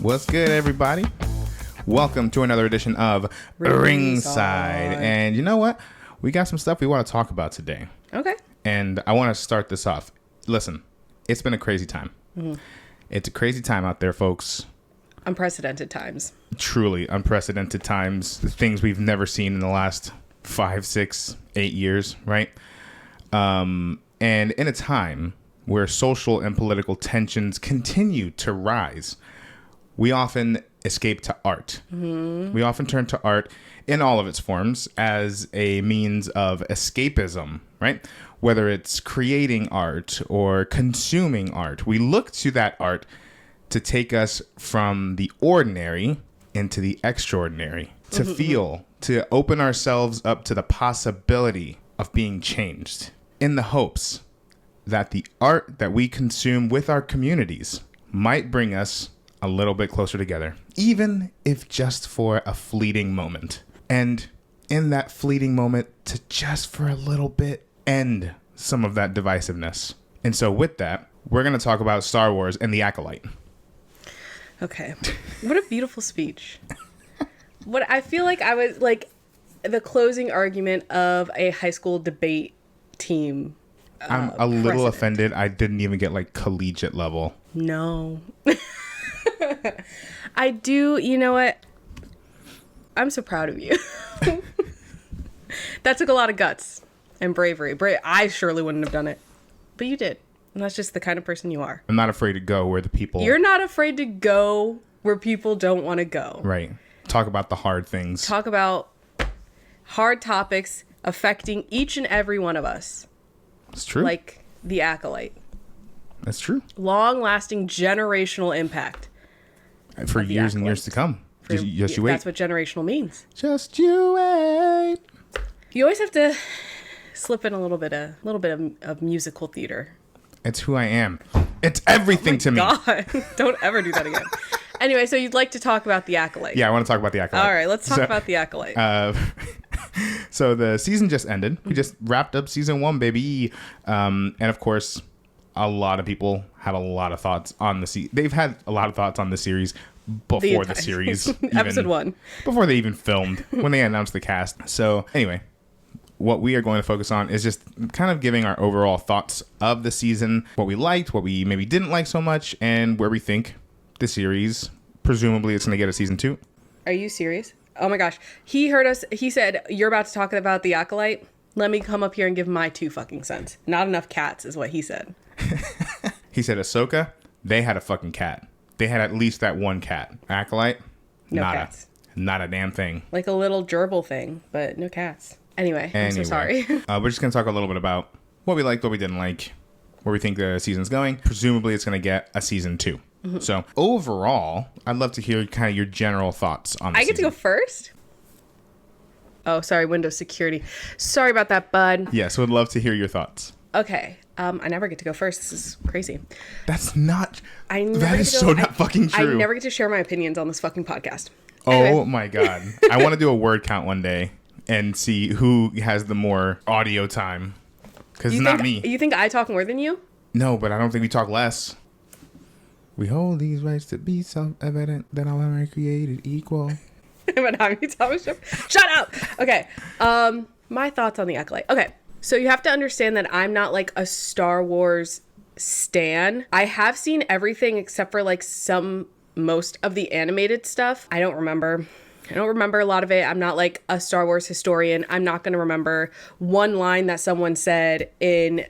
What's good, everybody? Welcome to another edition of Ringside. And you know what? We got some stuff we want to talk about today. Okay. And I want to start this off. Listen, it's been a crazy time. Mm-hmm. It's a crazy time out there, folks. Unprecedented times. Truly unprecedented times. Things we've never seen in the last 5, 6, 8 years, right? And in a time where social and political tensions continue to rise, we often escape to art. Mm-hmm. We often turn to art in all of its forms as a means of escapism, right? Whether it's creating art or consuming art, we look to that art to take us from the ordinary into the extraordinary, to feel, to open ourselves up to the possibility of being changed, in the hopes that the art that we consume with our communities might bring us a little bit closer together, even if just for a fleeting moment. And in that fleeting moment, to just for a little bit end some of that divisiveness. And so with that, we're going to talk about Star Wars and the Acolyte. Okay. What a beautiful speech. What I feel like I was like the closing argument of a high school debate team. I'm a little offended. I didn't even get like collegiate level. No. I do. You know what? I'm so proud of you. That took a lot of guts and bravery. I surely wouldn't have done it, but you did. And that's just the kind of person you are. I'm not afraid to go where the people... You're not afraid to go where people don't want to go. Right. Talk about the hard things. Talk about hard topics affecting each and every one of us. It's true. Like the Acolyte. That's true. Long-lasting generational impact. For years and years to come. Just you wait. That's what generational means. Just you wait. You always have to slip in a little bit of musical theater. It's who I am. It's everything to me. God, don't ever do that again. Anyway, so you'd like to talk about the Acolyte. Yeah, I want to talk about the Acolyte. All right, let's talk about the Acolyte. So the season just ended. We just wrapped up season 1, baby. And of course, a lot of people have a lot of thoughts on the series. They've had a lot of thoughts on the series before the series. Episode 1. Before they even filmed, when they announced the cast. So anyway, what we are going to focus on is just kind of giving our overall thoughts of the season, what we liked, what we maybe didn't like so much, and where we think the series, presumably it's going to get a season 2. Are you serious? Oh my gosh. He heard us. He said, you're about to talk about the Acolyte. Let me come up here and give my 2 fucking cents. Not enough cats is what he said. He said Ahsoka, they had a fucking cat. They had at least that one cat. Acolyte, no cats. Not a damn thing. Like a little gerbil thing, but no cats. Anyway, I'm so sorry. We're just going to talk a little bit about what we liked, what we didn't like, where we think the season's going. Presumably, it's going to get a season 2. Mm-hmm. So, overall, I'd love to hear kind of your general thoughts on the season. I get to go first? Oh, sorry, Windows security. Sorry about that, bud. Yes, would love to hear your thoughts. Okay. I never get to go first. This is crazy. That's not... That is so not fucking true. I never get to share my opinions on this fucking podcast. Anyway. Oh, my God. I want to do a word count one day and see who has the more audio time. Because it's not me. You think I talk more than you? No, but I don't think we talk less. We hold these rights to be self-evident that all are created equal. Shut up! Okay. My thoughts on the Acolyte. Okay. So you have to understand that I'm not like a Star Wars stan. I have seen everything except for like most of the animated stuff. I don't remember a lot of it. I'm not like a Star Wars historian. I'm not going to remember one line that someone said in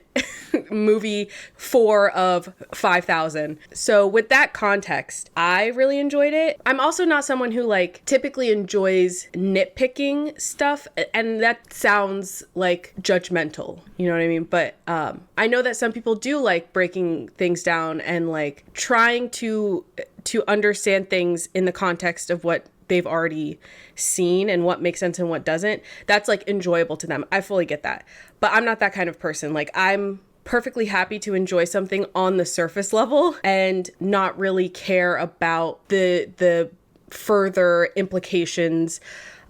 movie 4 of 5,000. So with that context, I really enjoyed it. I'm also not someone who like typically enjoys nitpicking stuff. And that sounds like judgmental, you know what I mean? But I know that some people do like breaking things down and like trying to understand things in the context of what they've already seen and what makes sense and what doesn't. That's like enjoyable to them. I fully get that. But I'm not that kind of person. Like I'm perfectly happy to enjoy something on the surface level and not really care about the further implications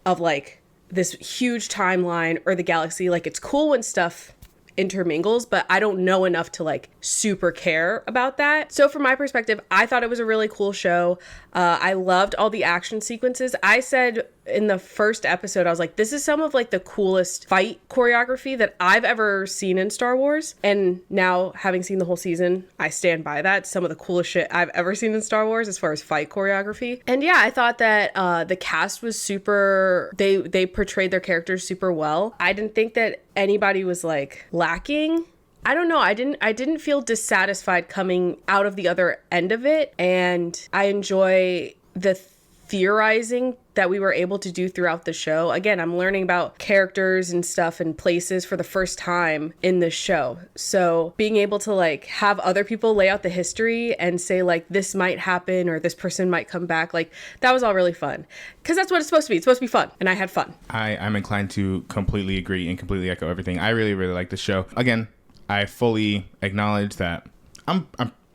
of like this huge timeline or the galaxy. Like it's cool when stuff intermingles, but I don't know enough to like super care about that. So from my perspective, I thought it was a really cool show. I loved all the action sequences. I said in the first episode, I was like, this is some of like the coolest fight choreography that I've ever seen in Star Wars. And now, having seen the whole season, I stand by that. Some of the coolest shit I've ever seen in Star Wars as far as fight choreography. And yeah, I thought that the cast was super, they portrayed their characters super well. I didn't think that anybody was like lacking. I don't know. I didn't feel dissatisfied coming out of the other end of it. And I enjoy the theorizing that we were able to do throughout the show. Again, I'm learning about characters and stuff and places for the first time in this show. So being able to like have other people lay out the history and say like this might happen or this person might come back, like that was all really fun. Because that's what it's supposed to be. It's supposed to be fun. And I had fun. I'm inclined to completely agree and completely echo everything. I really, really like the show. Again, I fully acknowledge that I'm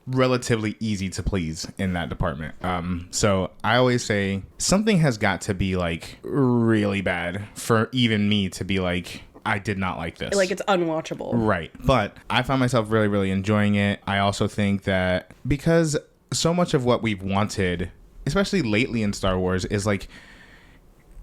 relatively easy to please in that department. So I always say something has got to be like really bad for even me to be like, I did not like this. Like it's unwatchable. Right. But I found myself really, really enjoying it. I also think that because so much of what we've wanted, especially lately in Star Wars, is like,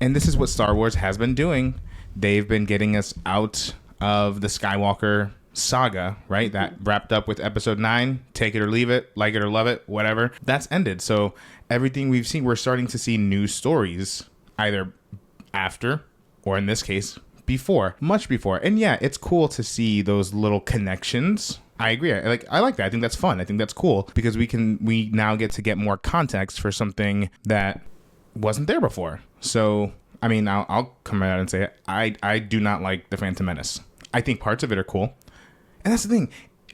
and this is what Star Wars has been doing. They've been getting us out of the Skywalker saga, right? That wrapped up with episode 9, take it or leave it, like it or love it, whatever. That's ended. So everything we've seen, we're starting to see new stories either after or in this case before, much before. And yeah, it's cool to see those little connections. I agree. I like that. I think that's fun. I think that's cool because we now get to get more context for something that wasn't there before. So I mean, I'll come out and say it. I do not like The Phantom Menace. I think parts of it are cool. And that's the thing.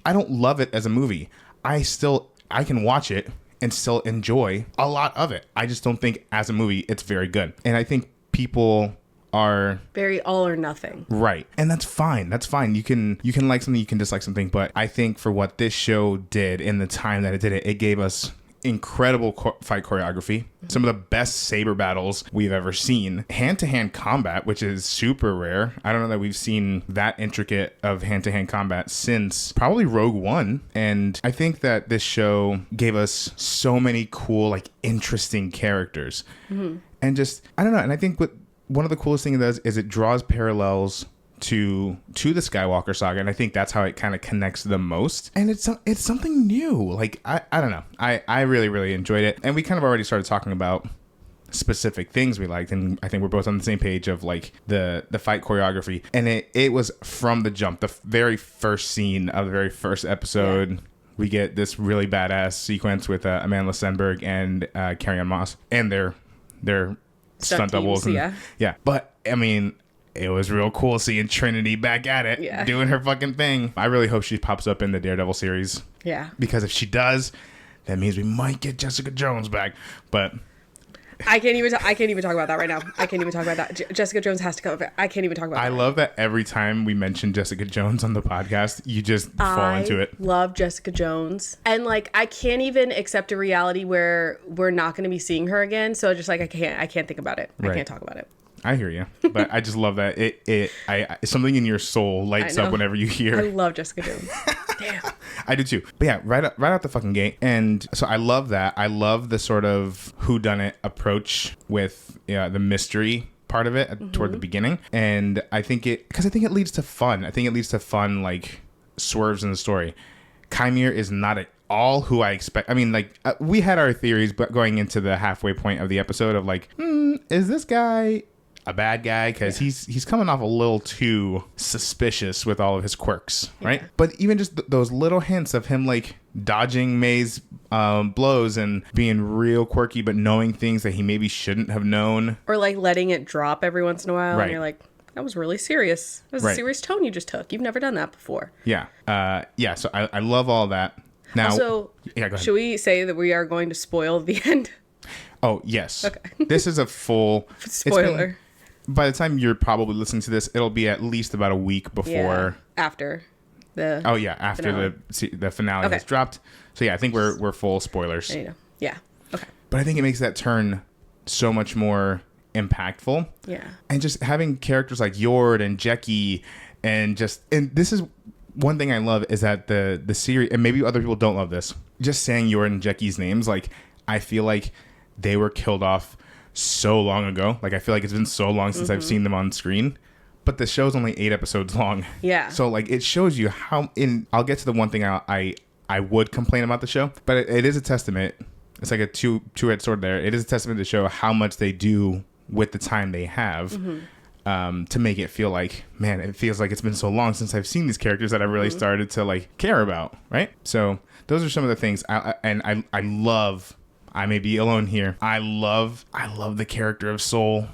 I don't love it as a movie. I can watch it and still enjoy a lot of it. I just don't think as a movie it's very good. And I think people are very all or nothing. Right. And that's fine. That's fine. You can like something, you can dislike something. But I think for what this show did in the time that it did it, it gave us incredible fight choreography, some of the best saber battles we've ever seen, hand-to-hand combat, which is super rare. I don't know that we've seen that intricate of hand-to-hand combat since probably Rogue One. And I think that this show gave us so many cool, like, interesting characters. And just, I don't know. And I think one of the coolest things it does is it draws parallels to the Skywalker saga, and I think that's how it kind of connects the most. And it's something new. Like I don't know. I really, really enjoyed it. And we kind of already started talking about specific things we liked, and I think we're both on the same page of like the fight choreography. And it was from the jump, the very first scene of the very first episode. Yeah. We get this really badass sequence with Amanda Stenberg and Carrie-Anne Moss and their stunt doubles. And, yeah. But I mean, it was real cool seeing Trinity back at it, doing her fucking thing. I really hope she pops up in the Daredevil series. Yeah. Because if she does, that means we might get Jessica Jones back. But I can't even talk about that right now. I can't even talk about that. Jessica Jones has to come up. I can't even talk about that. I love that every time we mention Jessica Jones on the podcast, you just fall into it. I love Jessica Jones. And like, I can't even accept a reality where we're not going to be seeing her again. So just like, I can't think about it. Right. I can't talk about it. I hear you, but I just love that something in your soul lights up whenever you hear. I love Jessica Jones. Damn. I do too. But yeah, right out the fucking gate. And so I love that. I love the sort of whodunit approach with the mystery part of it toward the beginning. And I think it leads to fun. I think it leads to fun, like, swerves in the story. Chimere is not at all who I expect. I mean, like, we had our theories, but going into the halfway point of the episode of like, is this guy a bad guy? Because he's coming off a little too suspicious with all of his quirks, right? But even just those little hints of him like dodging May's blows and being real quirky, but knowing things that he maybe shouldn't have known, or like letting it drop every once in a while, and you're like, that was really serious. That was a serious tone you just took. You've never done that before. Yeah. So I love all that. Now, also, go ahead. Should we say that we are going to spoil the end? Oh, yes. Okay. This is a full spoiler. By the time you're probably listening to this, it'll be at least about a week before. Yeah, after the finale. The finale has dropped. So yeah, I think we're full spoilers. Yeah. Okay. But I think it makes that turn so much more impactful. Yeah. And just having characters like Yord and Jecki and this is one thing I love is that the series, and maybe other people don't love this, just saying Yoren and Jecky's names, like, I feel like they were killed off so long ago. Like, I feel like it's been so long since I've seen them on screen. But the show's only 8 episodes long. Yeah. So, like, it shows you how I'll get to the one thing I would complain about the show, but it is a testament. It's like a two-edged sword there. It is a testament to show how much they do with the time they have. To make it feel like, man, it feels like it's been so long since I've seen these characters that I really started to like care about, right? So those are some of the things. I love. I may be alone here. I love the character of Soul.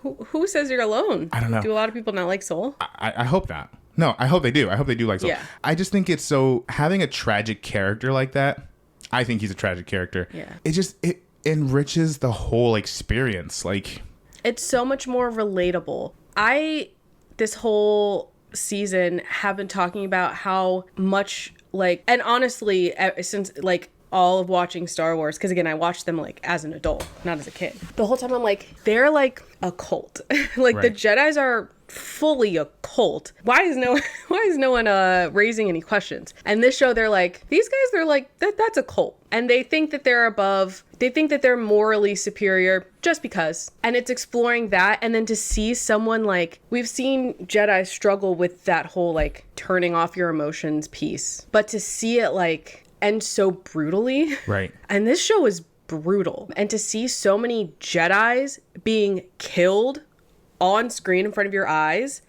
Who says you're alone? I don't know. Do a lot of people not like Soul? I hope not. No, I hope they do. I hope they do like Soul. Yeah. I just think it's so, having a tragic character like that. I think he's a tragic character. Yeah. It enriches the whole experience. Like, it's so much more relatable. This whole season have been talking about how much, like, and honestly, since like all of watching Star Wars, because again, I watched them like as an adult, not as a kid. The whole time I'm like, they're like a cult. Like, right. The Jedis are fully a cult. Why is no one raising any questions? And this show, they're like, these guys, they're like, that's a cult. And they think that they're above, they think that they're morally superior just because. And it's exploring that. And then to see someone like, we've seen Jedi struggle with that whole like turning off your emotions piece, but to see it like end so brutally. Right. And this show is brutal. And to see so many Jedis being killed on screen in front of your eyes,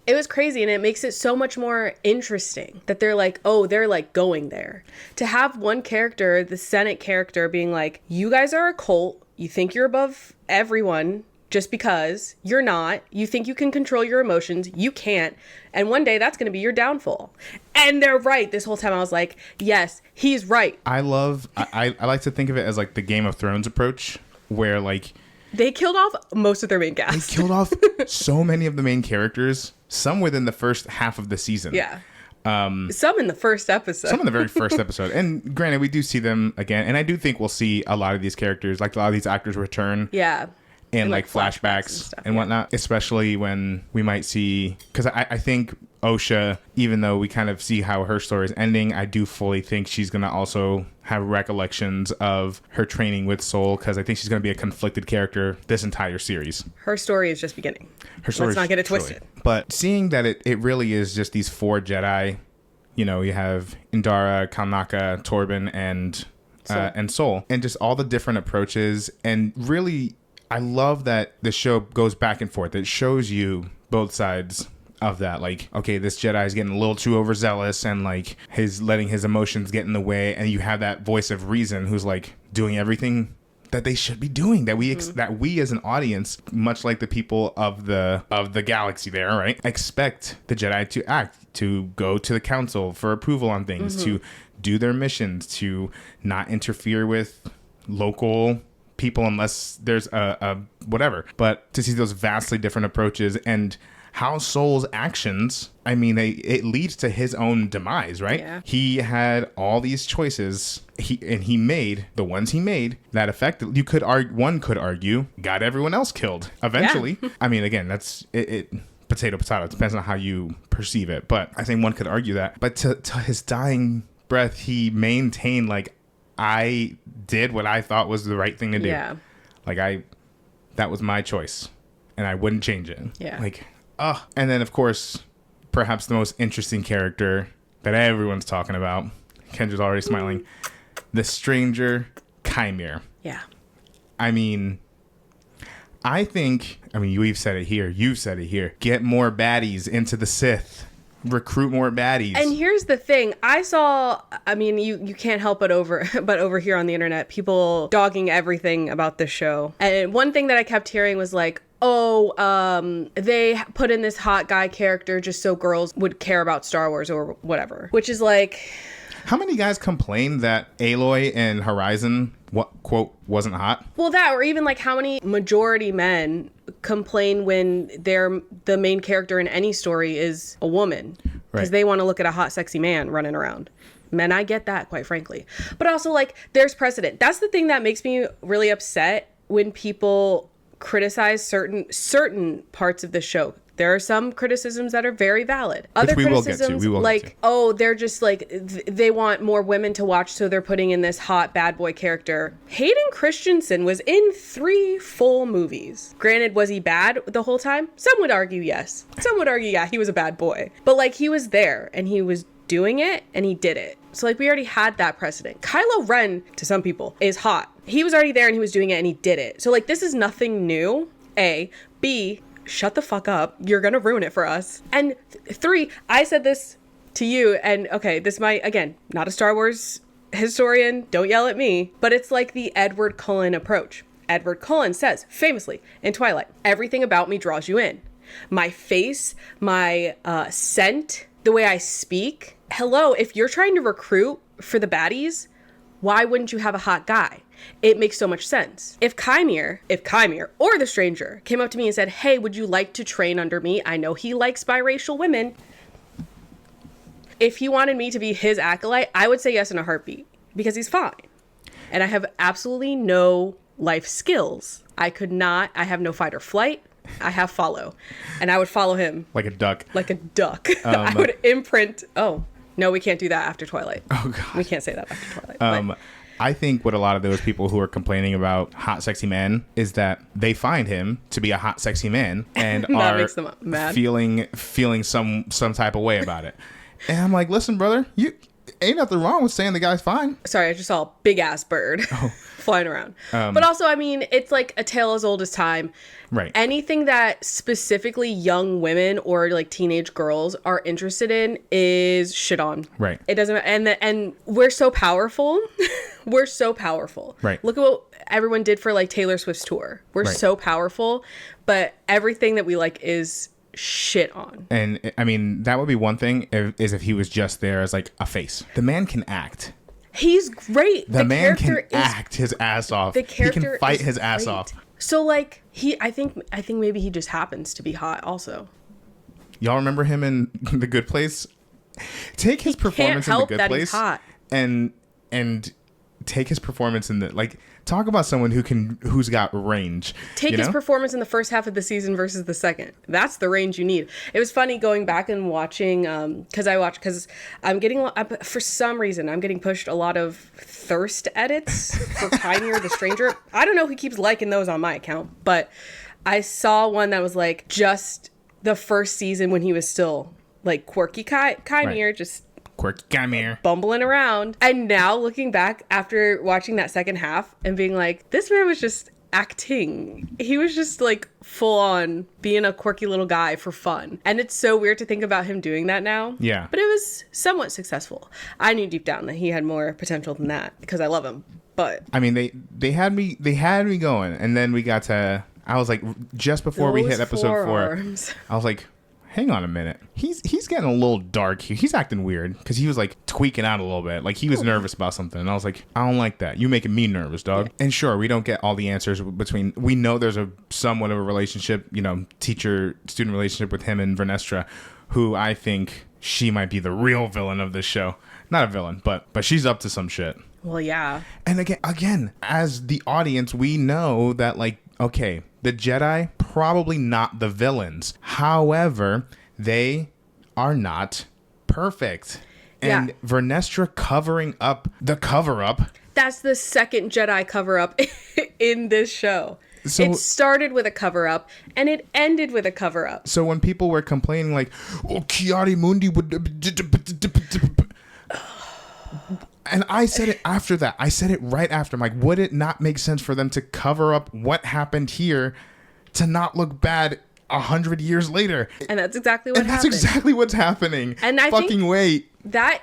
it was crazy. And it makes it so much more interesting that they're like, oh, they're like going there. To have one character, the Senate character, being like, you guys are a cult. You think you're above everyone just because you're not. You think you can control your emotions. You can't. And one day that's going to be your downfall. And they're right. This whole time I was like, yes, he's right. I like to think of it as like the Game of Thrones approach, where like, they killed off most of their main cast. They killed off so many of the main characters, some within the first half of the season. Yeah. Some in the first episode. Some in the very first episode. And granted, we do see them again. And I do think we'll see a lot of these characters, like a lot of these actors return. Yeah. And like flashbacks and whatnot, especially when we might see, because I think Osha, even though we kind of see how her story is ending, I do fully think she's going to also have recollections of her training with Soul, because I think she's going to be a conflicted character this entire series. Her story is just beginning. Let's not get it twisted. But seeing that it really is just these 4 Jedi, you know, you have Indara, Kalnaka, Torben, and Soul, and just all the different approaches, and really, I love that the show goes back and forth. It shows you both sides of that. Like, okay, this Jedi is getting a little too overzealous and like letting his emotions get in the way. And you have that voice of reason who's like doing everything that they should be doing, that we as an audience, much like the people of the galaxy there, right, expect the Jedi to act, to go to the council for approval on things, to do their missions, to not interfere with local people unless there's a whatever. But to see those vastly different approaches and how Soul's actions, I mean, it leads to his own demise, right? Yeah. He had all these choices, he made the ones he made that affected, one could argue, got everyone else killed eventually. Yeah. I mean, again, that's it potato. It depends on how you perceive it. But I think one could argue that. But to his dying breath, he maintained, like, I did what I thought was the right thing to do. Yeah. Like, that was my choice, and I wouldn't change it. Yeah. Like, and then, of course, perhaps the most interesting character that everyone's talking about, Kendra's already smiling, the stranger Chimere. Yeah. I mean, we've said it here, you've said it here, get more baddies into the Sith. Recruit more baddies. And here's the thing. You can't help but overhear on the internet people dogging everything about this show. And one thing that I kept hearing was like, they put in this hot guy character just so girls would care about Star Wars or whatever. Which is like, how many guys complained that Aloy and Horizon, quote, wasn't hot? Well, that, or even like how many majority men complain when the main character in any story is a woman, because they want to look at a hot, sexy man running around. Men, I get that, quite frankly. But also, like, there's precedent. That's the thing that makes me really upset when people criticize certain parts of the show. There are some criticisms that are very valid. Other we will get to. criticisms, We will like, get to. oh, they're just like, they want more women to watch, so they're putting in this hot bad boy character. Hayden Christensen was in 3 full movies. Granted, was he bad the whole time? Some would argue yes. Some would argue, yeah, he was a bad boy. But like, he was there, and he was doing it, and he did it. So like, we already had that precedent. Kylo Ren, to some people, is hot. He was already there, and he was doing it, and he did it. So like, this is nothing new, A. B, shut the fuck up. You're gonna ruin it for us. And 3, I said this to you, and okay, this might, again, not a Star Wars historian, don't yell at me, but it's like the Edward Cullen approach. Edward Cullen says, famously, in Twilight, everything about me draws you in. My face, my scent, the way I speak. Hello, if you're trying to recruit for the baddies, why wouldn't you have a hot guy? It makes so much sense. If Kymir or the stranger came up to me and said, hey, would you like to train under me? I know he likes biracial women. If he wanted me to be his acolyte, I would say yes in a heartbeat because he's fine. And I have absolutely no life skills. I have no fight or flight. I have follow. And I would follow him. Like a duck. Like a duck. I would imprint. Oh, no, we can't do that after Twilight. Oh, God. We can't say that after Twilight. I think what a lot of those people who are complaining about hot, sexy men is that they find him to be a hot, sexy man and that are makes them mad. feeling some type of way about it. And I'm like, listen, brother, you ain't nothing wrong with saying the guy's fine. Sorry, I just saw a big ass bird flying around. But also, I mean, it's like a tale as old as time. Right. Anything that specifically young women or like teenage girls are interested in is shit on. Right. It doesn't, and we're so powerful. We're so powerful. Right. Look at what everyone did for like Taylor Swift's tour. We're so powerful, but everything that we like is shit on. And I mean, that would be one thing if he was just there as like a face. The man can act. He's great. The man can act his ass off. The character he can fight is his ass great. off. So like I think maybe he just happens to be hot also. Y'all remember him in The Good Place? Take his performance in The Good Place and take his performance in the talk about someone who's got range. Take his performance in the first half of the season versus the second. That's the range you need. It was funny going back and watching because I'm getting, for some reason, I'm getting pushed a lot of thirst edits for Kymir the Stranger. I don't know who keeps liking those on my account, but I saw one that was like just the first season when he was still like quirky Kymir, right. Just quirky Kymir bumbling around. And now looking back after watching that second half and being like, this man was just acting. He was just like full on being a quirky little guy for fun. And it's so weird to think about him doing that now. Yeah. But it was somewhat successful. I knew deep down that he had more potential than that because I love him. But I mean, they had me going, and then we got to, I was like, just before we hit episode 4, I was like, hang on a minute. He's getting a little dark here. He's acting weird because he was like tweaking out a little bit. Like he was nervous about something. And I was like, I don't like that. You making me nervous, dog. Yeah. And sure, we don't get all the answers between, we know there's a somewhat of a relationship, teacher-student relationship with him and Vernestra, who I think she might be the real villain of this show. Not a villain, but she's up to some shit. Well, yeah. And again, as the audience, we know that okay, the Jedi, probably not the villains. However, they are not perfect. And yeah. Vernestra covering up the cover-up. That's the second Jedi cover-up in this show. So, it started with a cover-up, and it ended with a cover-up. So when people were complaining Kiari Mundi would... And I said it after that. I said it right after. I'm like, would it not make sense for them to cover up what happened here to not look bad 100 years later? And that's exactly what happened. That's exactly what's happening. And I fucking wait. That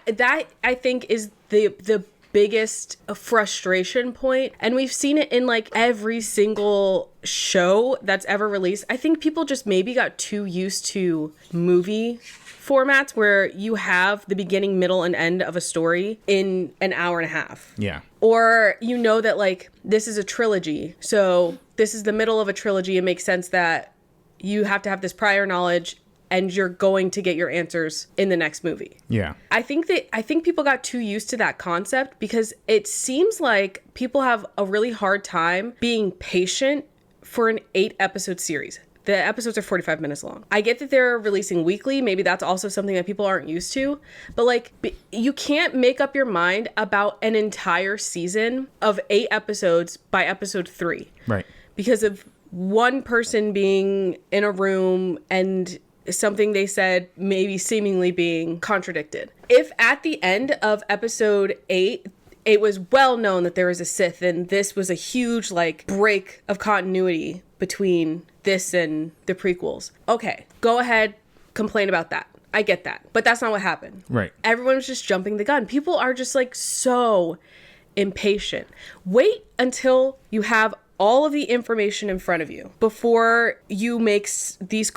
I think is the biggest frustration point. And we've seen it in every single show that's ever released. I think people just maybe got too used to movie formats where you have the beginning, middle, and end of a story in an hour and a half. Yeah. Or that this is a trilogy. So this is the middle of a trilogy. It makes sense that you have to have this prior knowledge and you're going to get your answers in the next movie. Yeah. I think people got too used to that concept because it seems like people have a really hard time being patient for an 8-episode series. The episodes are 45 minutes long. I get that they're releasing weekly. Maybe that's also something that people aren't used to. But like, you can't make up your mind about an entire season of 8 episodes by episode 3. Right. Because of one person being in a room and something they said maybe seemingly being contradicted. If at the end of episode 8, it was well known that there was a Sith and this was a huge like break of continuity between this and the prequels. Okay, go ahead, complain about that. I get that. But that's not what happened. Right. Everyone was just jumping the gun. People are just like so impatient. Wait until you have all of the information in front of you before you make this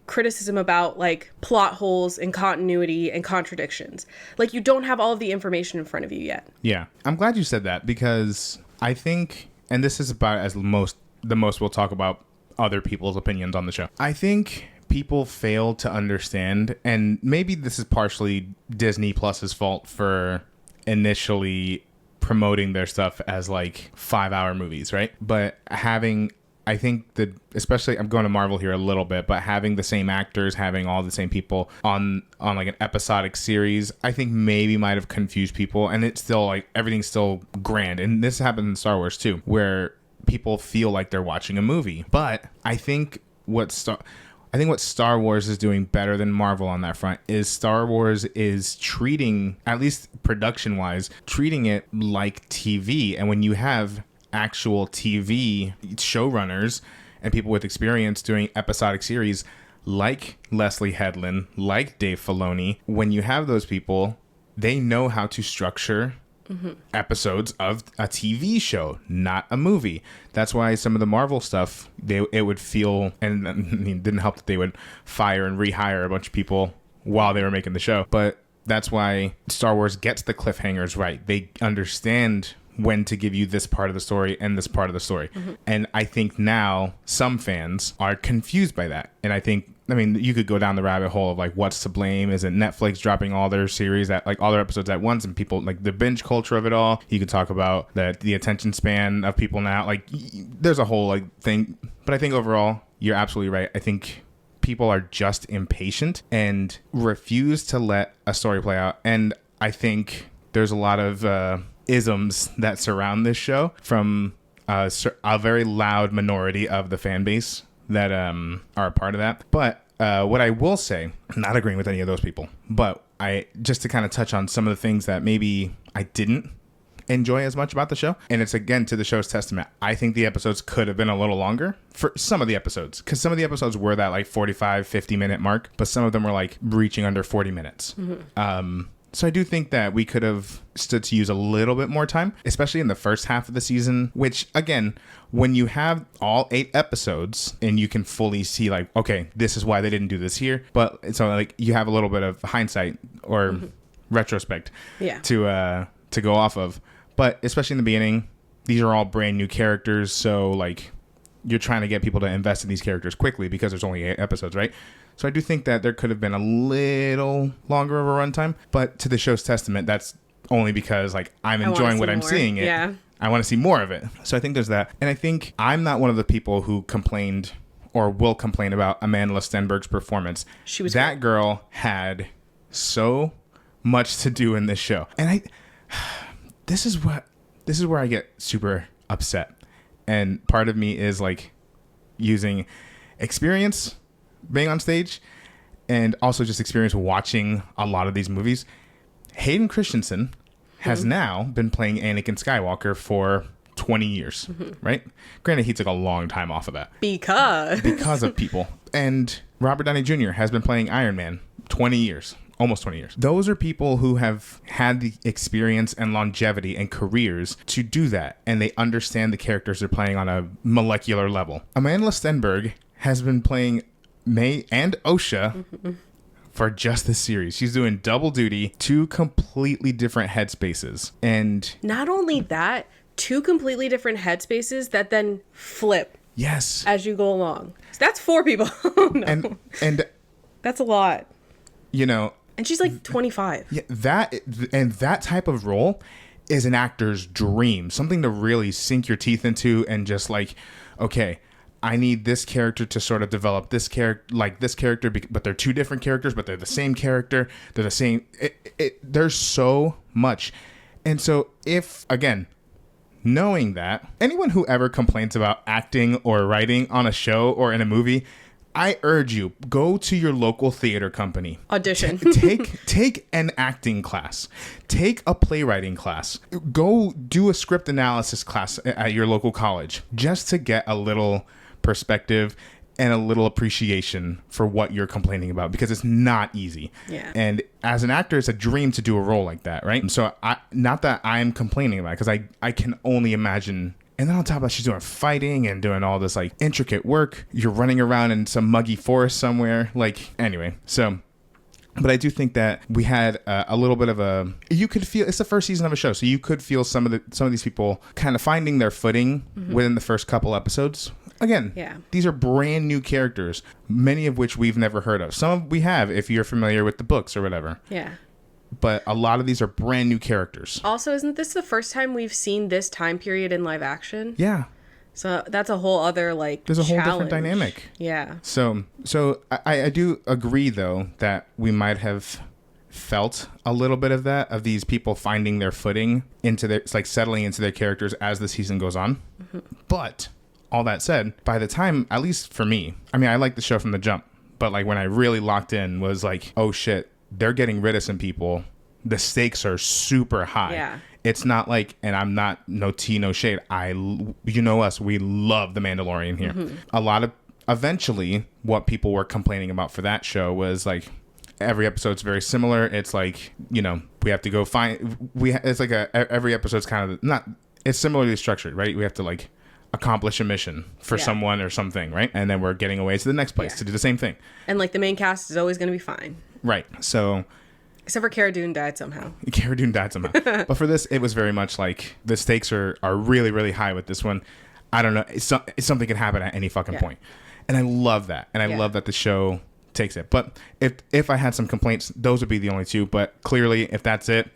criticism about like plot holes and continuity and contradictions. Like, you don't have all of the information in front of you yet. Yeah. I'm glad you said that, because I think, and this is about the most we'll talk about other people's opinions on the show. I think people fail to understand, and maybe this is partially Disney Plus's fault for initially promoting their stuff as like 5-hour movies, right? But I think that, especially, I'm going to Marvel here a little bit, but having the same actors, having all the same people on like an episodic series, I think maybe might have confused people. And it's still like, everything's still grand. And this happened in Star Wars too, where people feel like they're watching a movie. But I think what Star Wars is doing better than Marvel on that front is Star Wars is treating, at least production-wise, treating it like TV. And when you have actual TV showrunners and people with experience doing episodic series like Leslie Headland, like Dave Filoni, when you have those people, they know how to structure episodes of a TV show, not a movie. That's why some of the Marvel stuff, it would feel, and I mean, it didn't help that they would fire and rehire a bunch of people while they were making the show. But that's why Star Wars gets the cliffhangers right. They understand when to give you this part of the story and this part of the story. And I think now some fans are confused by that. And I mean, you could go down the rabbit hole of like, what's to blame? Is it Netflix dropping all their series all their episodes at once, and people like the binge culture of it all? You could talk about the attention span of people now. Like, there's a whole like thing. But I think overall, you're absolutely right. I think people are just impatient and refuse to let a story play out. And I think there's a lot of isms that surround this show from a very loud minority of the fan base that are a part of that. But what I will say, I'm not agreeing with any of those people, but just to kind of touch on some of the things that maybe I didn't enjoy as much about the show, and it's again to the show's testament. I think the episodes could have been a little longer for some of the episodes, because some of the episodes were that like 45-50 minute mark, but some of them were like reaching under 40 minutes. So I do think that we could have stood to use a little bit more time, especially in the first half of the season, which, again, when you have all 8 episodes and you can fully see like, okay, this is why they didn't do this here. But so like you have a little bit of hindsight or retrospect to go off of. But especially in the beginning, these are all brand new characters. So like you're trying to get people to invest in these characters quickly because there's only 8 episodes, right? So I do think that there could have been a little longer of a runtime, but to the show's testament, that's only because like I'm enjoying what I'm seeing. Yeah. I want to see more of it. So I think there's that. And I think I'm not one of the people who complained or will complain about Amanda Stenberg's performance. She was that girl had so much to do in this show. And this is where I get super upset. And part of me is like using experience being on stage and also just experience watching a lot of these movies. Hayden Christensen has now been playing Anakin Skywalker for 20 years, right? Granted, he took a long time off of that. Because of people. And Robert Downey Jr. has been playing Iron Man 20 years. Almost 20 years. Those are people who have had the experience and longevity and careers to do that. And they understand the characters they're playing on a molecular level. Amanda Stenberg has been playing May and Osha for just this series. She's doing double duty, 2 completely different headspaces. And not only that, 2 completely different headspaces that then flip. Yes. As you go along. So that's 4 people. No. And that's a lot. You know. And she's like 25. Yeah, that type of role is an actor's dream. Something to really sink your teeth into and just like, okay, I need this character to sort of develop this character, but they're two different characters, but they're the same character. They're the same. There's so much. And so knowing that, anyone who ever complains about acting or writing on a show or in a movie, I urge you, go to your local theater company. Audition. Take an acting class. Take a playwriting class. Go do a script analysis class at your local college just to get a little perspective and a little appreciation for what you're complaining about, because it's not easy. Yeah. And as an actor, it's a dream to do a role like that, right? So not that I'm complaining about it, because I can only imagine. And then on top of that, she's doing fighting and doing all this like intricate work. You're running around in some muggy forest somewhere. Like, anyway, so. But I do think that we had a little bit of you could feel, it's the first season of a show, so you could feel some of these people kind of finding their footing within the first couple episodes. Again, these are brand new characters, many of which we've never heard of. Some we have, if you're familiar with the books or whatever. Yeah. But a lot of these are brand new characters. Also, isn't this the first time we've seen this time period in live action? Yeah. So that's a whole other there's a whole different dynamic. Yeah. So I do agree though that we might have felt a little bit of that, of these people finding their footing settling into their characters as the season goes on. But all that said, by the time, at least for me, I mean, I liked the show from the jump, but like when I really locked in was like, oh shit, they're getting rid of some people. The stakes are super high. Yeah. It's not like, and I'm not, no tea, no shade. You know us, we love The Mandalorian here. A lot of, eventually, what people were complaining about for that show was like, every episode's very similar. It's like, we have to go it's like every episode's kind of not, it's similarly structured, right? We have to like accomplish a mission for someone or something, right? And then we're getting away to the next place to do the same thing. And like the main cast is always going to be fine. Right. So, except for Cara Dune died somehow. But for this, it was very much like the stakes are really, really high with this one. I don't know. Something can happen at any fucking point. And I love that. And I love that the show takes it. But if I had some complaints, those would be the only two. But clearly, if that's it,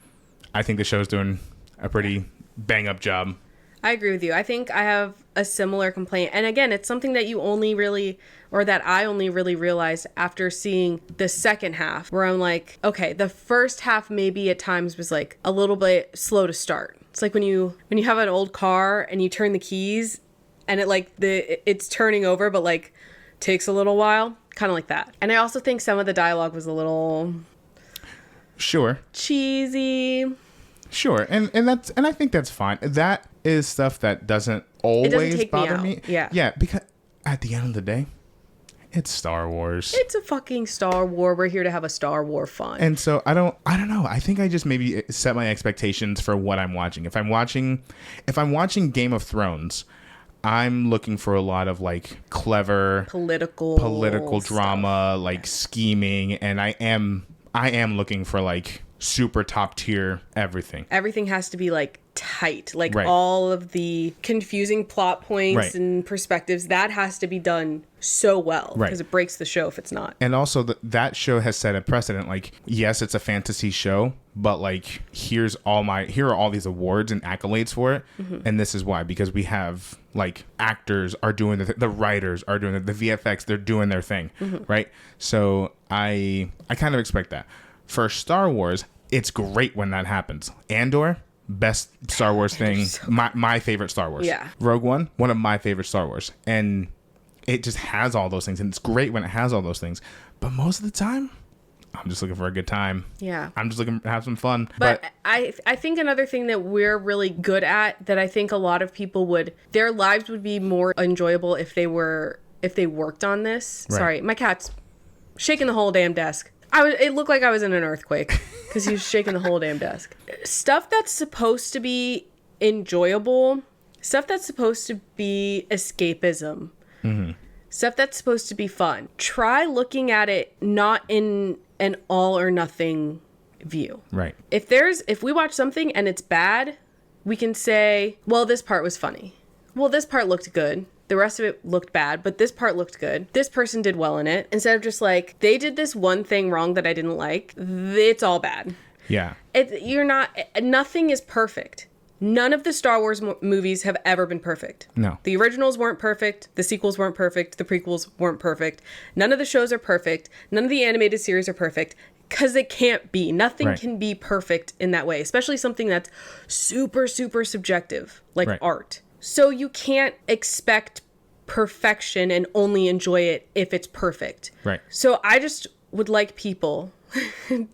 I think the show's doing a pretty bang up job. I agree with you. I think I have a similar complaint. And again, it's something that I only really realized after seeing the second half, where I'm like, okay, the first half maybe at times was like a little bit slow to start. It's like when you have an old car and you turn the keys and it's turning over, but like takes a little while, kind of like that. And I also think some of the dialogue was a little cheesy. Sure. And I think that's fine. That is stuff that doesn't always bother me. Yeah. Yeah, because at the end of the day, it's Star Wars. It's a fucking Star War. We're here to have a Star War fun. And so I don't know. I think I just maybe set my expectations for what I'm watching. If I'm watching Game of Thrones, I'm looking for a lot of like clever political drama, like scheming, and I am looking for like super top tier everything. Everything has to be like tight, like all of the confusing plot points and perspectives, that has to be done so well, because it breaks the show if it's not. And also that show has set a precedent. Like, yes, it's a fantasy show, but like here are all these awards and accolades for it, and this is why, because we have like actors are doing the writers are doing the VFX, they're doing their thing, right? So I kind of expect that. For Star Wars, it's great when that happens. Andor, best Star Wars thing. My favorite Star Wars. Yeah. Rogue One, one of my favorite Star Wars. And it just has all those things. And it's great when it has all those things. But most of the time, I'm just looking for a good time. Yeah. I'm just looking to have some fun. But I think another thing that we're really good at, that I think a lot of people their lives would be more enjoyable if they worked on this. Right. Sorry, my cat's shaking the whole damn desk. It looked like I was in an earthquake because he was shaking the whole damn desk. Stuff that's supposed to be enjoyable, stuff that's supposed to be escapism, stuff that's supposed to be fun. Try looking at it not in an all or nothing view. Right. If we watch something and it's bad, we can say, well, this part was funny. Well, this part looked good. The rest of it looked bad, but this part looked good. This person did well in it. Instead of just like, they did this one thing wrong that I didn't like, it's all bad. Yeah. Nothing is perfect. None of the Star Wars movies have ever been perfect. No. The originals weren't perfect. The sequels weren't perfect. The prequels weren't perfect. None of the shows are perfect. None of the animated series are perfect. Because it can't be. Nothing can be perfect in that way. Especially something that's super, super subjective. Like art. So you can't expect perfection and only enjoy it if it's perfect. Right. So I just would like people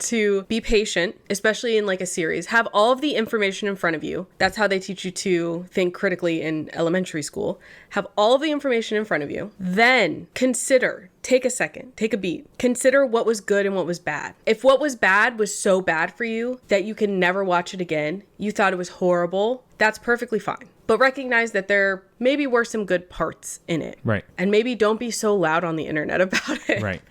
to be patient, especially in like a series. Have all of the information in front of you. That's how they teach you to think critically in elementary school. Have all of the information in front of you. Then consider, take a second, take a beat. Consider what was good and what was bad. If what was bad was so bad for you that you can never watch it again, you thought it was horrible, that's perfectly fine. But recognize that there maybe were some good parts in it. Right. And maybe don't be so loud on the internet about it. Right.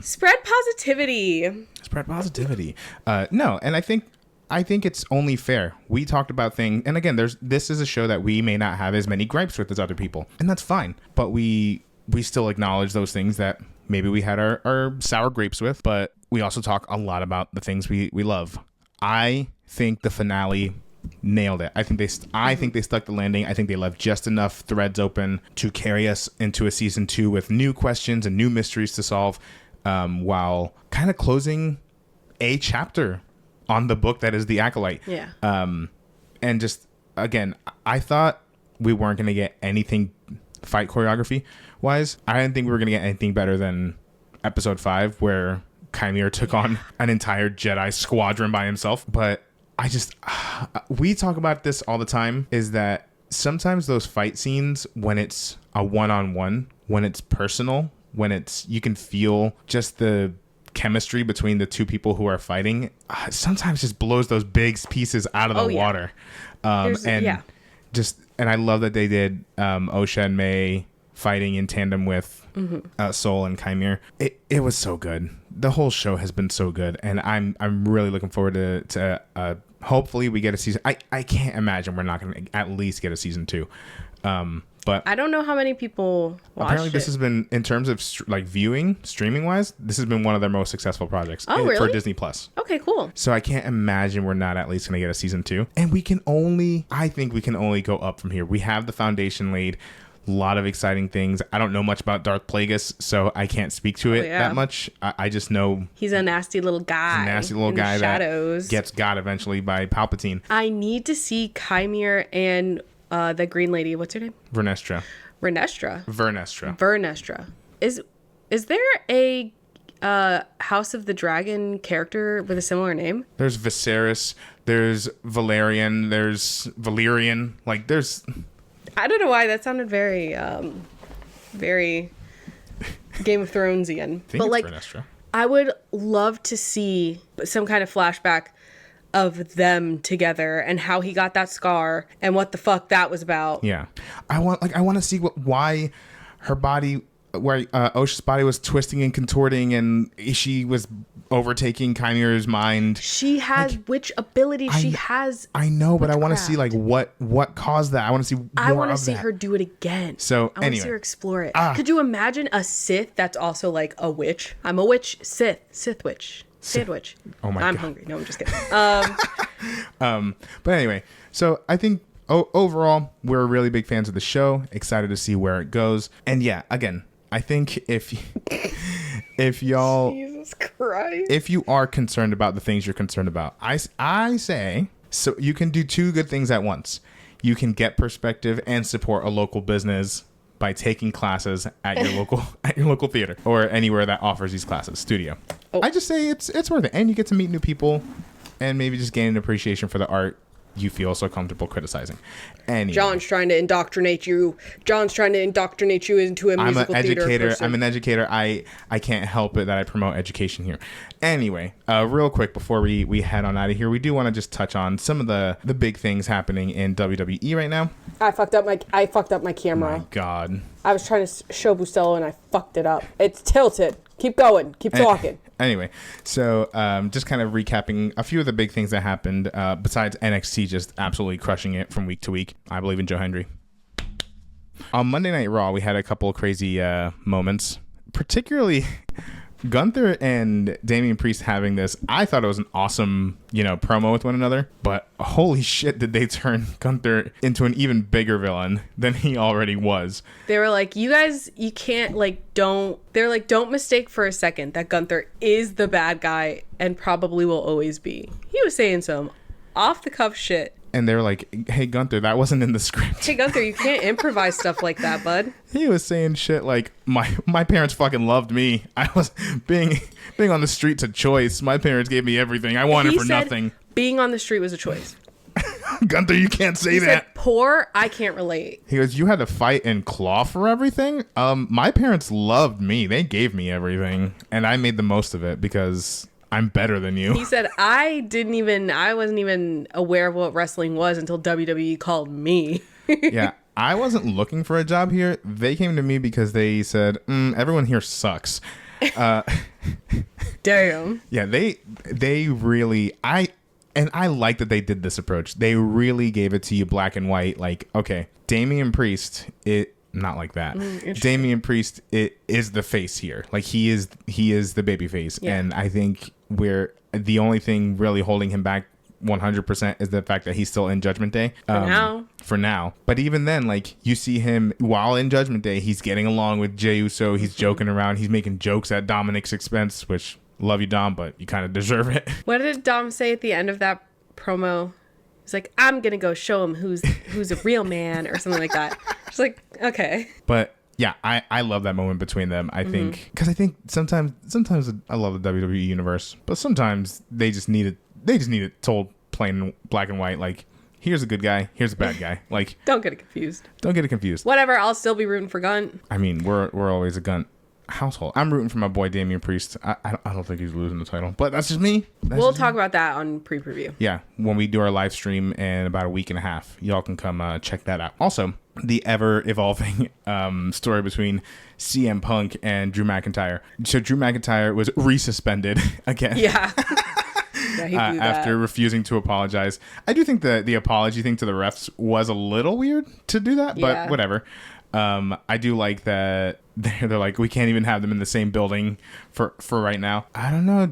Spread positivity. Spread positivity. No, and I think it's only fair. We talked about things, and again, this is a show that we may not have as many gripes with as other people, and that's fine. But we still acknowledge those things that maybe we had our sour grapes with, but we also talk a lot about the things we love. I think the finale nailed it. I think they stuck the landing. I think they left just enough threads open to carry us into a season 2 with new questions and new mysteries to solve, while kind of closing a chapter on the book that is the Acolyte. Yeah. And just, again, I thought we weren't going to get anything fight choreography wise. I didn't think we were going to get anything better than episode 5, where Chimera took on an entire Jedi squadron by himself. But we talk about this all the time, is that sometimes those fight scenes, when it's a one-on-one, when it's personal, when you can feel just the chemistry between the two people who are fighting, sometimes just blows those big pieces out of the water. And I love that they did Osha and May fighting in tandem with Soul and Chimera. It was so good. The whole show has been so good, and I'm really looking forward to hopefully we get a season. I can't imagine we're not going to at least get a season 2. But I don't know how many people watched apparently this has been, in terms of viewing, streaming wise, this has been one of their most successful projects for Disney Plus. Okay, cool. So I can't imagine we're not at least going to get a season 2. And I think we can only go up from here. We have the foundation laid. A lot of exciting things. I don't know much about Darth Plagueis, so I can't speak to it that much. I just know he's a nasty little guy. That gets got eventually by Palpatine. I need to see Chimera and the green lady. What's her name? Vernestra. Is there a House of the Dragon character with a similar name? There's Viserys. There's Valerian. There's Valyrian. I don't know why that sounded very, very Game of Thronesian. But Vernestra. I would love to see some kind of flashback of them together and how he got that scar and what the fuck that was about. Yeah, I want to see why her body, where Osha's body was twisting and contorting, and she was overtaking Chimera's mind. She has which ability she has. I know, but I want to see what caused that. I want to see more of that. I want to see her do it again. So I want to see her explore it. Could you imagine a Sith that's also like a witch? I'm a witch, Sith witch. Sandwich. Oh my God. I'm hungry. No, I'm just kidding. But anyway, so I think overall we're really big fans of the show. Excited to see where it goes. And yeah, again, I think if y'all, Jesus Christ, if you are concerned about the things you're concerned about, I say, so you can do 2 good things at once. You can get perspective and support a local business by taking classes at your local theater or anywhere that offers these classes, studio. I just say it's worth it, and you get to meet new people and maybe just gain an appreciation for the art you feel so comfortable criticizing. Anyway, John's trying to indoctrinate you into a musical theater person. I'm an educator. I can't help it that I promote education here. Anyway, real quick before we head on out of here, we do want to just touch on some of the big things happening in WWE right now. I fucked up my camera. My God. I was trying to show Bustelo and I fucked it up. It's tilted. Keep going. Keep talking. Anyway, so just kind of recapping a few of the big things that happened, besides NXT just absolutely crushing it from week to week. I believe in Joe Hendry. On Monday Night Raw, we had a couple of crazy moments, particularly Gunther and Damian Priest having this, I thought it was an awesome, promo with one another. But holy shit, did they turn Gunther into an even bigger villain than he already was. They were like, you guys, you can't, don't mistake for a second that Gunther is the bad guy and probably will always be. He was saying some off-the-cuff shit. And they were like, hey, Gunther, that wasn't in the script. Hey, Gunther, you can't improvise stuff like that, bud. He was saying shit like, my parents fucking loved me. I was being on the streets a choice. My parents gave me everything. I wanted for nothing. Being on the street was a choice. Gunther, you can't say he that. Said, poor, I can't relate. He goes, you had to fight and claw for everything? My parents loved me. They gave me everything. And I made the most of it because I'm better than you. He said, I wasn't even aware of what wrestling was until WWE called me. Yeah, I wasn't looking for a job here. They came to me because they said, everyone here sucks. Damn. Yeah, they really, I like that they did this approach. They really gave it to you black and white. Like, okay, Damian Priest, not like that. Damian Priest is the face here. Like he is the baby face. Yeah. And I think the only thing really holding him back 100% is the fact that he's still in Judgment Day. For now. But even then, like, you see him while in Judgment Day, he's getting along with Jey Uso. He's joking around. He's making jokes at Dominic's expense, which, love you, Dom, but you kind of deserve it. What did Dom say at the end of that promo? He's like, I'm going to go show him who's a real man or something like that. Just like, okay. But yeah, I love that moment between them. I think, because I think sometimes I love the WWE universe, but sometimes they just need it told plain black and white. Like, here's a good guy, here's a bad guy. Like, don't get it confused. Whatever, I'll still be rooting for Gunt. I mean, we're always a Gunt household. I'm rooting for my boy Damian Priest. I don't think he's losing the title, but that's just me. We'll talk about that on pre-preview. Yeah, when we do our live stream in about a week and a half, y'all can come check that out. Also, the ever-evolving story between CM Punk and Drew McIntyre. So Drew McIntyre was resuspended again. Yeah. Yeah, he blew that. After refusing to apologize. I do think the apology thing to the refs was a little weird to do that, but whatever. I do like that they're like, we can't even have them in the same building for right now. I don't know.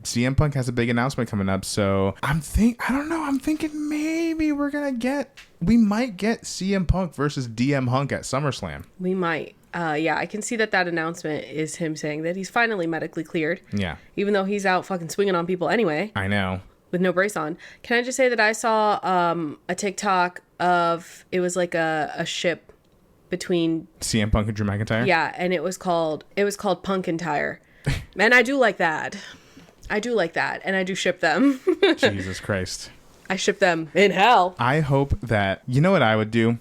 CM Punk has a big announcement coming up, so I'm thinking maybe we might get CM Punk versus DM Hunk at SummerSlam. We might. Yeah, I can see that announcement is him saying that he's finally medically cleared. Yeah. Even though he's out fucking swinging on people anyway. I know. With no brace on. Can I just say that I saw a TikTok of, it was like a ship between CM Punk and Drew McIntyre? Yeah, and it was called Punkentire. And I do like that. And I do ship them. Jesus Christ. I ship them in hell. I hope that, you know what I would do?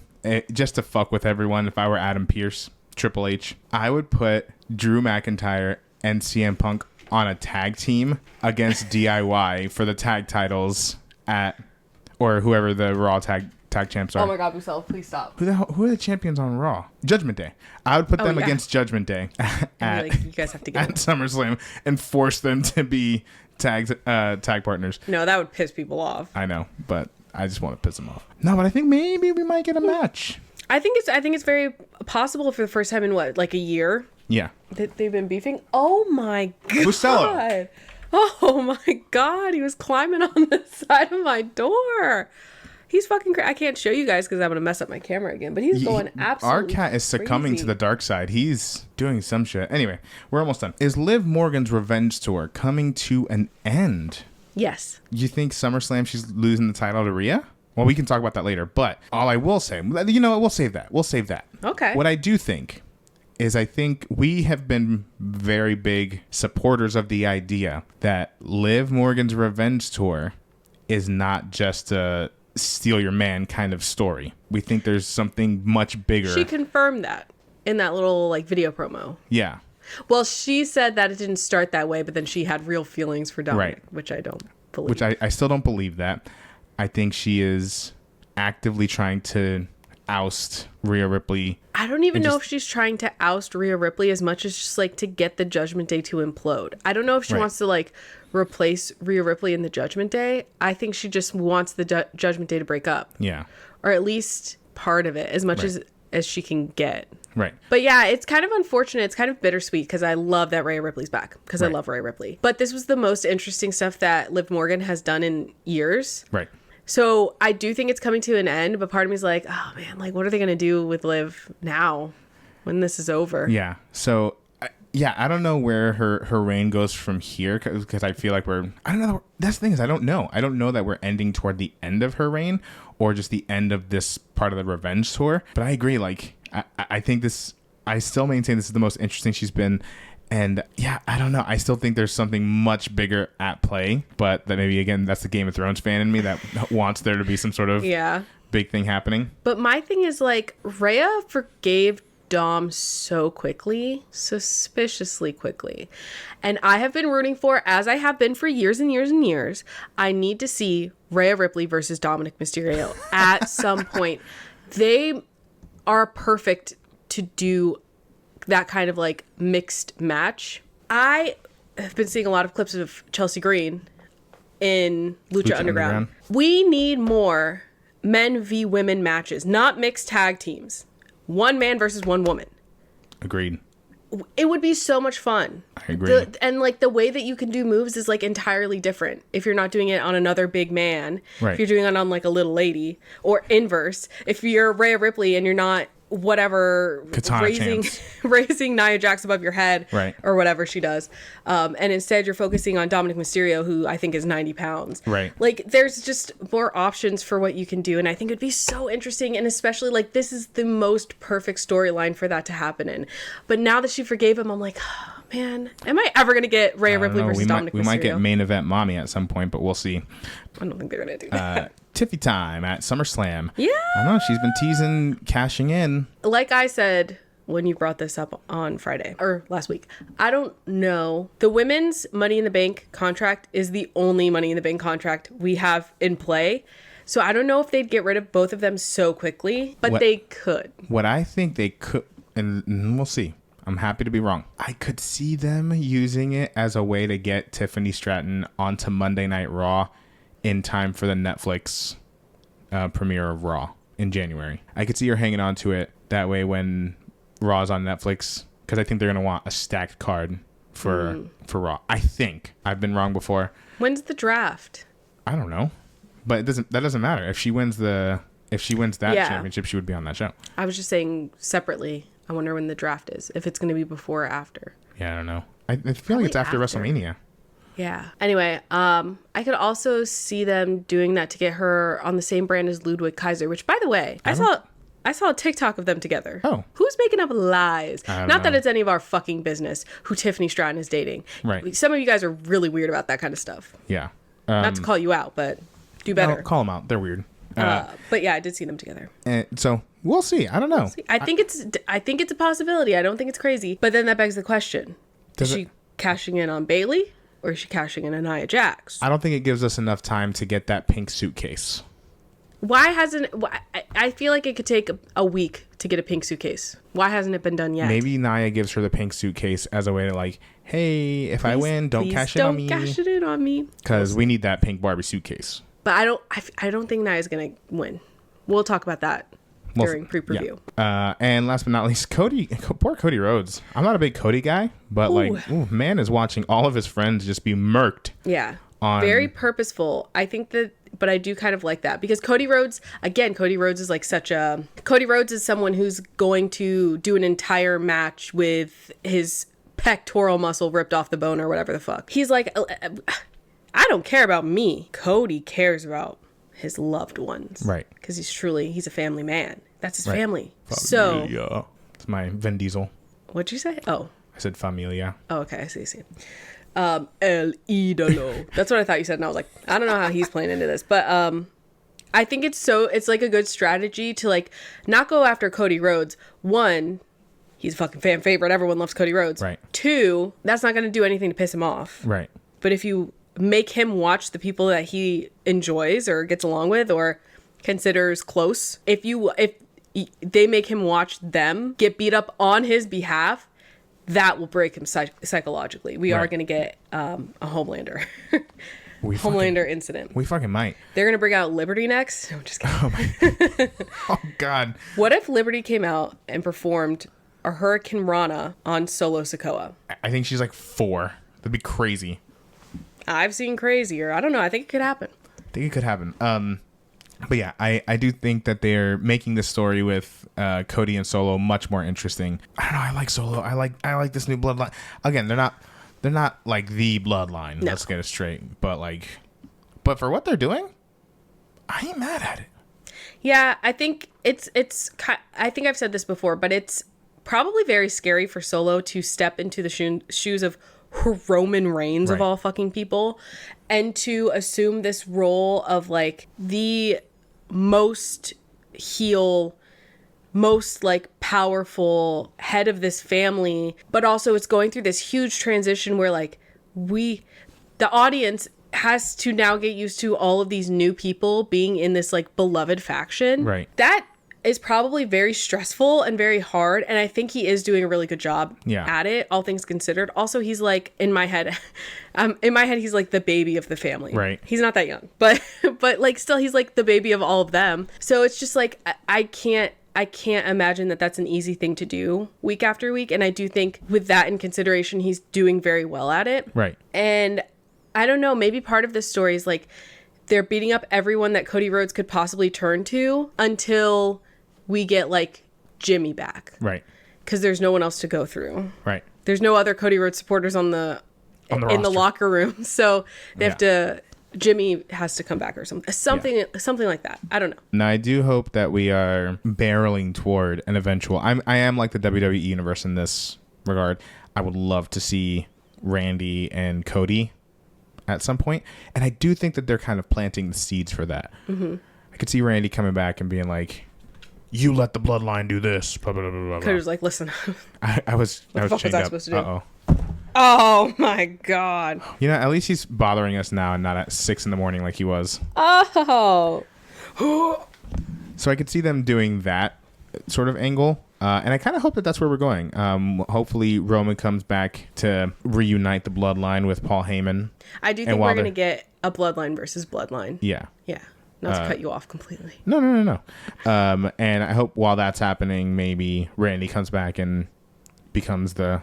Just to fuck with everyone, if I were Adam Pearce, Triple H, I would put Drew McIntyre and CM Punk on a tag team against DIY for the tag titles or whoever the Raw tag champs are. Oh my God, Busel, please stop. Who are the champions on Raw? Judgment Day. I would put them against Judgment Day you guys have to get at SummerSlam and force them to be tag partners. No, that would piss people off. I know, but I just want to piss them off. No, but I think maybe we might get a match. I think it's very possible for the first time in a year. Yeah. That they've been beefing. Oh my God. Busello. Oh my God. He was climbing on the side of my door. He's fucking crazy. I can't show you guys because I'm going to mess up my camera again, but he's going absolutely Our cat is succumbing to the dark side. He's doing some shit. Anyway, we're almost done. Is Liv Morgan's revenge tour coming to an end? Yes. You think SummerSlam she's losing the title to Rhea? Well, we can talk about that later, but all I will say, you know what, we'll save that. Okay. What I do think is I think we have been very big supporters of the idea that Liv Morgan's revenge tour is not just a steal your man kind of story. We think there's something much bigger. She confirmed that in that little video promo. Yeah. Well, she said that it didn't start that way, but then she had real feelings for Dominic, right. Which I don't believe. Which I still don't believe that. I think she is actively trying to oust Rhea Ripley. I don't even know if she's trying to oust Rhea Ripley as much as just to get the Judgment Day to implode. I don't know if she wants to replace Rhea Ripley in the Judgment Day. I think she just wants the Judgment Day to break up. Yeah. Or at least part of it, as much as she can get. Right. But yeah, it's kind of unfortunate. It's kind of bittersweet because I love that Rhea Ripley's back because I Right. love Rhea Ripley. But this was the most interesting stuff that Liv Morgan has done in years. Right. So I do think it's coming to an end, but part of me is like, oh man, like what are they going to do with Liv now when this is over? Yeah. So, I don't know where her reign goes from here because I feel like I don't know. That's the thing is I don't know. I don't know that we're ending toward the end of her reign or just the end of this part of the revenge tour. But I agree. Like, I think I still maintain this is the most interesting she's been. And yeah, I don't know. I still think there's something much bigger at play, but that maybe, again, that's the Game of Thrones fan in me that wants there to be some sort of big thing happening. But my thing is like Rhea forgave Dom so quickly, suspiciously quickly. And I have been rooting for, as I have been for years and years and years, I need to see Rhea Ripley versus Dominic Mysterio at some point. They are perfect to do that kind of like mixed match. I have been seeing a lot of clips of Chelsea Green in Lucha Underground. We need more men v women matches, not mixed tag teams. One man versus one woman. Agreed. It would be so much fun. I agree. And like the way that you can do moves is like entirely different. If you're not doing it on another big man, right. If you're doing it on like a little lady, or inverse. If you're Rhea Ripley and you're not whatever raising Nia Jax above your head, right, or whatever she does, and instead you're focusing on Dominic Mysterio, who I think is 90 pounds, right? Like there's just more options for what you can do, and I think it'd be so interesting, and especially like this is the most perfect storyline for that to happen in. But now that she forgave him, I'm like, oh, man, am I ever gonna get Rhea Ripley versus Dominic Mysterio? We might get main event mommy at some point, but we'll see. I don't think they're gonna do that. Tiffy time at SummerSlam. Yeah. I know, she's been teasing cashing in. Like I said when you brought this up on Friday or last week, I don't know. The women's Money in the Bank contract is the only Money in the Bank contract we have in play. So I don't know if they'd get rid of both of them so quickly, but they could. What I think they could, and we'll see. I'm happy to be wrong. I could see them using it as a way to get Tiffany Stratton onto Monday Night Raw in time for the Netflix premiere of Raw in January. I could see her hanging on to it that way when Raw's on Netflix, because I think they're going to want a stacked card for Raw. I think. I've been wrong before. When's the draft? I don't know. But that doesn't matter. If she wins that championship, she would be on that show. I was just saying separately, I wonder when the draft is. If it's going to be before or after. Yeah, I don't know. I feel like it's after WrestleMania. Yeah. Anyway, I could also see them doing that to get her on the same brand as Ludwig Kaiser, which, by the way, I saw a TikTok of them together. Oh. Who's making up lies? Not that it's any of our fucking business who Tiffany Stratton is dating. Right. Some of you guys are really weird about that kind of stuff. Yeah. Not to call you out, but do better. No, call them out. They're weird. But yeah, I did see them together. And so we'll see. I don't know. I think it's a possibility. I don't think it's crazy. But then that begs the question: is she cashing in on Bayley? Or is she cashing in on Nia Jax? I don't think it gives us enough time to get that pink suitcase. Why hasn't... I feel like it could take a week to get a pink suitcase. Why hasn't it been done yet? Maybe Nia gives her the pink suitcase as a way to like, hey, if I win, don't cash it on me. Don't cash it in on me. Because we need that pink Barbie suitcase. But I don't think Nia's going to win. We'll talk about that during pre-preview. Yeah. And last but not least, poor Cody Rhodes. I'm not a big Cody guy, but man is watching all of his friends just be murked. Yeah. Very purposeful. I think that, but I do kind of like that because Cody Rhodes is like Cody Rhodes is someone who's going to do an entire match with his pectoral muscle ripped off the bone or whatever the fuck. He's like, I don't care about me. Cody cares about his loved ones. Right. Because he's a family man. That's his family. Familia. So. It's my Vin Diesel. What'd you say? Oh. I said familia. Oh, okay. I see. El Idolo. That's what I thought you said. And I was like, I don't know how he's playing into this. But I think it's like a good strategy to like not go after Cody Rhodes. One, he's a fucking fan favorite. Everyone loves Cody Rhodes. Right. Two, that's not going to do anything to piss him off. Right. But if you make him watch the people that he enjoys or gets along with or considers close, if they make him watch them get beat up on his behalf, that will break him psychologically. We are going to get a Homelander. Homelander incident. We fucking might. They're going to bring out Liberty next. No, I'm just kidding. Oh God. What if Liberty came out and performed a Hurricane Rana on Solo Sikoa. I think she's like 4. That'd be crazy. I've seen crazier. I don't know. I think it could happen. I think it could happen. But yeah, I do think that they're making this story with Cody and Solo much more interesting. I don't know. I like Solo. I like this new bloodline. Again, they're not like the bloodline. No. Let's get it straight. But for what they're doing, I ain't mad at it. Yeah, I think I think I've said this before, but it's probably very scary for Solo to step into the shoes of Roman Reigns, right, of all fucking people, and to assume this role of like the most heel, most like powerful head of this family, but also it's going through this huge transition where like the audience has to now get used to all of these new people being in this like beloved faction. Right. That is probably very stressful and very hard, and I think he is doing a really good job at it, all things considered. Also, he's like, in my head he's like the baby of the family. Right. He's not that young, but like still he's like the baby of all of them. So it's just like I can't imagine that that's an easy thing to do week after week, and I do think with that in consideration, he's doing very well at it. Right. And I don't know, maybe part of this story is like they're beating up everyone that Cody Rhodes could possibly turn to until we get like Jimmy back. Right. Because there's no one else to go through. Right. There's no other Cody Rhodes supporters in the locker room. So they have to, Jimmy has to come back or something like that. I don't know. Now I do hope that we are barreling toward an eventual, I am like the WWE universe in this regard. I would love to see Randy and Cody at some point, and I do think that they're kind of planting the seeds for that. Mm-hmm. I could see Randy coming back and being like, "You let the bloodline do this." Blah, blah, blah, blah, blah. Cody was like, "Listen, I was chained up. Supposed to do? Oh my god! You know, at least he's bothering us now and not at 6 a.m. like he was. Oh. So I could see them doing that sort of angle. And I kind of hope that that's where we're going. Hopefully Roman comes back to reunite the bloodline with Paul Heyman. I do think we're going to get a bloodline versus bloodline. Yeah. Yeah. Not to cut you off completely. No. And I hope while that's happening, maybe Randy comes back and becomes that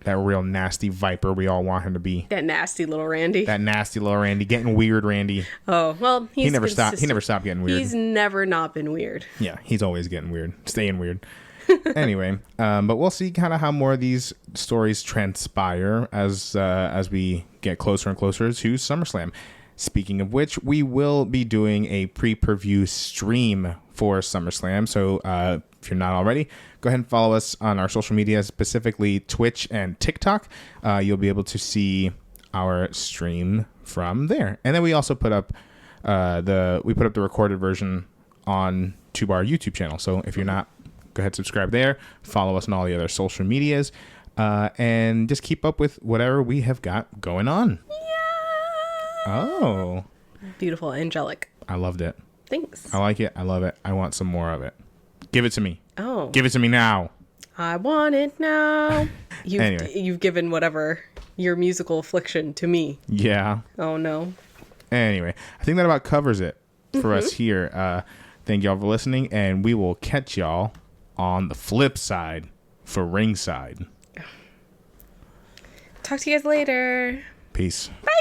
real nasty viper we all want him to be. That nasty little Randy. Getting weird Randy. Oh, well, he never stopped getting weird. He's never not been weird. Yeah, he's always getting weird. Staying weird. Anyway, but we'll see kind of how more of these stories transpire as we get closer and closer to SummerSlam. Speaking of which, we will be doing a pre-per-view stream for SummerSlam. So if you're not already, go ahead and follow us on our social media, specifically Twitch and TikTok. You'll be able to see our stream from there. And then we also put up the recorded version on our YouTube channel. So if you're not, go ahead, subscribe there, follow us on all the other social medias, and just keep up with whatever we have got going on. Yeah. Oh. Beautiful, angelic. I loved it. Thanks. I like it. I love it. I want some more of it. Give it to me. Oh. Give it to me now. I want it now. Anyway. You've given whatever your musical affliction to me. Yeah. Oh, no. Anyway, I think that about covers it for us here. Thank y'all for listening, and we will catch y'all on the flip side for Ringside. Talk to you guys later. Peace. Bye.